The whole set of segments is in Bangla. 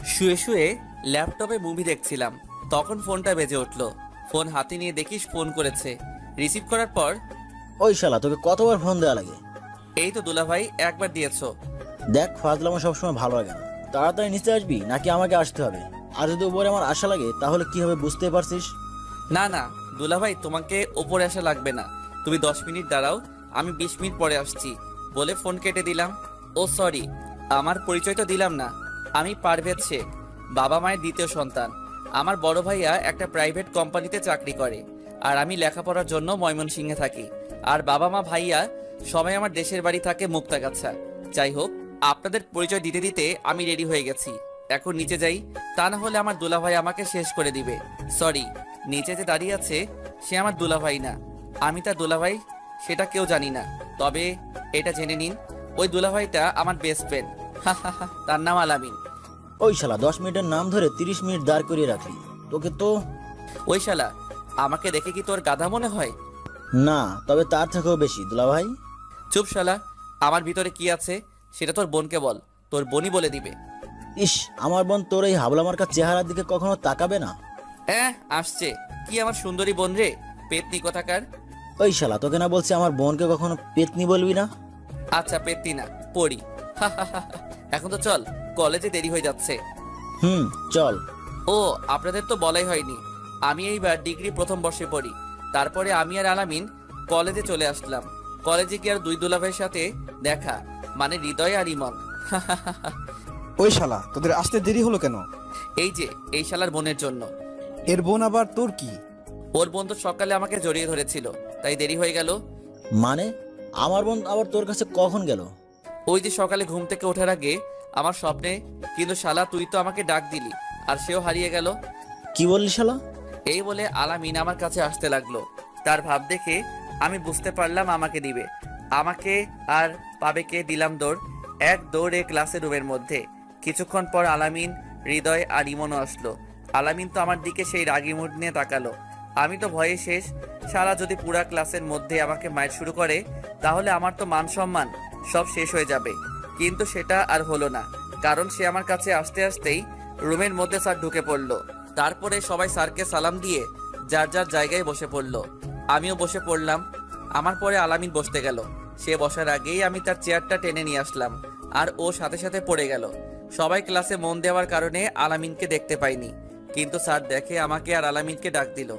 শুয়ে শুয়ে ল্যাপটপে মুভি দেখছিলাম, তখন ফোনটা বেজে উঠলো। ফোন হাতে নিয়ে দেখিস ফোন করেছে। রিসিভ করার পর, ওই শালা তোকে কতবার ফোন দেওয়া লাগে? এই তো দুলাভাই একবার দিয়েছো। দেখ, ফাজলামো সবসময় ভালো লাগে না। তাড়াতাড়ি নিচে আসবি নাকি আমাকে আসতে হবে? আর যদি উপরে আমার আশা লাগে তাহলে কি হবে বুঝতে পারছিস? না না দুলাভাই, তোমাকে ওপরে আসা লাগবে না। তুমি 10 মিনিট দাঁড়াও, আমি 20 মিনিট পরে আসছি বলে ফোন কেটে দিলাম। ও সরি, আমার পরিচয় তো দিলাম না। আমি পারভেজ শেখ, বাবা মায়ের দ্বিতীয় সন্তান। আমার বড় ভাইয়া একটা প্রাইভেট কোম্পানিতে চাকরি করে, আর আমি লেখাপড়ার জন্য ময়মনসিংহে থাকি। আর বাবা মা ভাইয়া সবাই আমার দেশের বাড়ি থাকে মুক্তাগাছা। যাই হোক, আপনাদের পরিচয় দিতে দিতে আমি রেডি হয়ে গেছি। এখন নিচে যাই, তা না হলে আমার দুলাভাই আমাকে শেষ করে দিবে। সরি, নিচে যে দাঁড়িয়ে আছে সে আমার দুলাভাই না, আমি তার দুলাভাই সেটা কেউ জানি না। তবে এটা জেনে নিন, ওই দুলাভাইটা আমার বেস্ট ফ্রেন্ড। তার নাম আলামিন। ওই শালা 10 মিনিটের নাম ধরে 30 মিনিট দাঁড় করিয়ে রাখলি। তোকে তো ওই শালা, আমাকে দেখে কি তোর গাধা মনে হয়? না, তবে তার থেকেও বেশি দুলাভাই। চুপ শালা, আমার ভিতরে কি আছে সেটা তোর বোনকে বল, তোর বোনই বলে দিবে। ইস, আমার বোন তোর এই হাবলামার্কা চেহারার দিকে কখনো তাকাবে না। আসছে কি আমার সুন্দরী বোন রে, পেতনি কোথাকার। ওই শালা, তোকে না বলছি আমার বোনকে কখনো পেতনি বলবি না। আচ্ছা পেতনি না, পড়ি। এখন তো চল, কলেজে দেরি হয়ে যাচ্ছে। চল। ও, আপনাদের তো বলাই হয়নি, আমি এইবার ডিগ্রি প্রথম বর্ষে পড়ি। তারপরে আমি আর আলামিন কলেজে চলে আসলাম। কলেজে গিয়ে আর দুই দুলাভাইয়ের সাথে দেখা, মানে হৃদয় আর ইমন। ওই শালা, তোদের আসতে দেরি হলো কেন? এই যে এই শালার বোনের জন্য। এর বোন আবার তোর কি? ওর বোন তো সকালে আমাকে জড়িয়ে ধরেছিল, তাই দেরি হয়ে গেল। মানে আমার বোন আবার তোর কাছে কখন গেল? ওই যে সকালে ঘুম থেকে ওঠার আগে আমার স্বপ্নে। কিন্তু শালা তুই তো আমাকে ডাক দিলি, আর সেও হারিয়ে গেল। কি বললি শালা? এই বলে আলামিন আমার কাছে আসতে লাগলো। তার ভাব দেখে আমি বুঝতে পারলাম আমাকে দিবে। আমাকে আর পাবে কে, দিলাম দৌড়। এক দৌড়ে ক্লাসের রুমের মধ্যে। কিছুক্ষণ পর আলামিন, হৃদয় আর ইমনও আসলো। আলামিন তো আমার দিকে সেই রাগী মুড নিয়ে তাকালো। আমি তো ভয়ে শেষ। সারা যদি পুরা ক্লাসের মধ্যে আমাকে মাইর শুরু করে, তাহলে আমার তো মান সম্মান সব শেষ হয়ে যাবে। কিন্তু সেটা আর হলো না, কারণ সে আমার কাছে আসতে আসতেই রুমের মধ্যে স্যার ঢুকে পড়লো। তারপরে সবাই স্যারকে সালাম দিয়ে যার যার জায়গায় বসে পড়লো। আমিও বসে পড়লাম। আমার পরে আলামিন বসতে গেল। সে বসার আগেই আমি তার চেয়ারটা টেনে নিয়ে আসলাম, আর ও সাথে সাথে পড়ে গেল। সবাই ক্লাসে মন দেওয়ার কারণে আলামিনকে দেখতে পাইনি, কিন্তু স্যার দেখে আমাকে আর আলামিনকে ডাক দিল।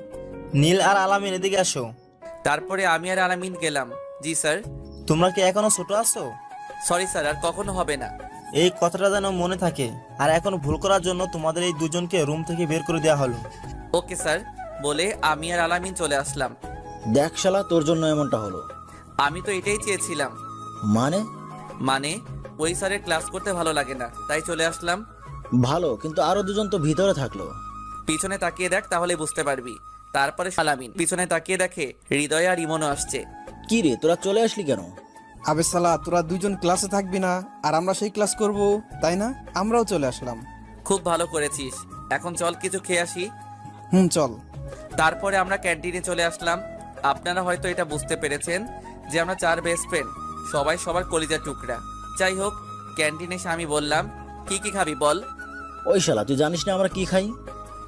নীল আর আলামিন এদিকে আসো। তারপরে আমি আর আলামিন গেলাম। জি স্যার। তোমরা কি এখনো ছোট আছো? সরি স্যার, আর কখনো হবে না। এই কথাটা যেন মনে থাকে। আর এখন ভুল করার জন্য তোমাদের এই দুজনকে রুম থেকে বের করে দেওয়া হলো। ওকে স্যার বলে আমি আর আলামিন চলে আসলাম। দেখ শালা, তোর জন্য এমনটা হলো। আমি তো এটাই চেয়েছিলাম। মানে মানে ওই স্যারের ক্লাস করতে ভালো লাগে না, তাই চলে আসলাম। ভালো, কিন্তু আরো দুজন তো ভিতরে থাকলো। পিছনে তাকিয়ে দেখ, তাহলে বুঝতে পারবি। তারপরে আলামিন পিছনে তাকিয়ে দেখে হৃদয় আর ইমনও আসছে। কি রে, তোরা চলে আসলি কেন? আবে শালা, তোরা দুজন ক্লাসে থাকবি না আর আমরা সেই ক্লাস করব, তাই না? আমরাও চলে আসলাম। খুব ভালো করেছিস, এখন চল কিছু খেয়ে আসি। চল। তারপরে আমরা ক্যান্টিনে চলে আসলাম। আপনারা হয়তো এটা বুঝতে পেরেছেন যে আমরা 4 বেস্ট ফ্রেন্ড, সবাই সবার কলিজার টুকরা। যাই হোক, ক্যান্টিনে এসে আমি বললাম, কি কি খাবি বল। ওই শালা, তুই জানিস না আমরা কি খাই?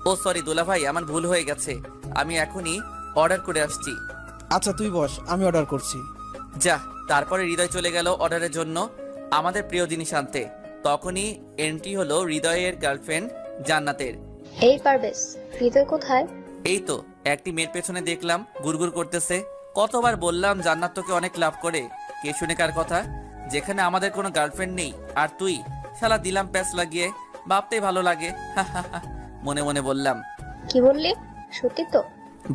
ও সরি দুলা ভাই, আমার ভুল হয়ে গেছে, আমি এখনই অর্ডার করে আসছি। আচ্ছা তুই বস, আমি অর্ডার করছি। যা। তারপরে হৃদয় চলে গেল অর্ডারের জন্য আমাদের প্রিয় জিনিস আনতে। তখনই এন্ট্রি হলো হৃদয়ের গার্লফ্রেন্ড জান্নাতের। এই পারবেশ, হৃদয় কোথায়? এই তো একটি মেয়ের পেছনে দেখলাম গুড়গুড় করতেছে। কতবার বললাম জান্নাত তোকে অনেক লাভ করে, কে শুনে কার কথা, যেখানে আমাদের কোনো গার্লফ্রেন্ড নেই। আর তুই শালা দিলাম প্যাচ লাগিয়ে, ভাবতেই ভালো লাগে। মনে মনে বললাম। কি বললি? সত্যি তো?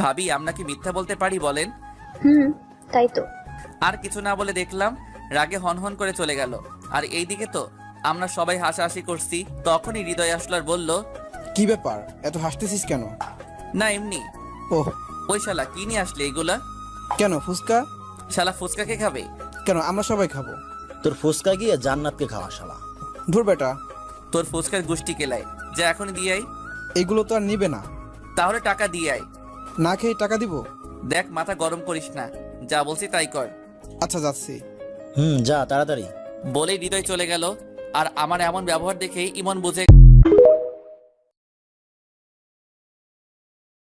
ভাবি, আমরা কি মিথ্যা বলতে পারি বলেন? তাই তো। আর কিছু না বলে দেখলাম রাগে হনহন করে চলে গেল। আর এইদিকে তো আমরা সবাই হাসাহাসি করছি। তখনই হৃদয় আসলো আর বলল, কি ব্যাপার, এত হাসতেছিস কেন? না এমনি। ওহ। ওই শালা কি নিয়ে আসলে এইগুলা? কেন, ফুচকা? শালা ফুচকা কে খাবে? কেন, আমরা সবাই খাবো। তোর ফুসকা গিয়ে জান্নাতকে খাওয়া শালা। ধুর বেটা, তোর ফুচকার গোষ্ঠী কেলায়, যা এখনই দিয়ে আয়। এগুলো তো আর নিবে না। তাহলে টাকা দিয়ে আয়। না খেয়ে টাকা দিব? দেখ, মাথা গরম করিস না, যা বলছি তাই কর। আচ্ছা যাচ্ছি। যা তাড়াতাড়ি। বলেই হৃদয় চলে গেল। আর আমার এমন ব্যবহার দেখেই ইমন বুঝে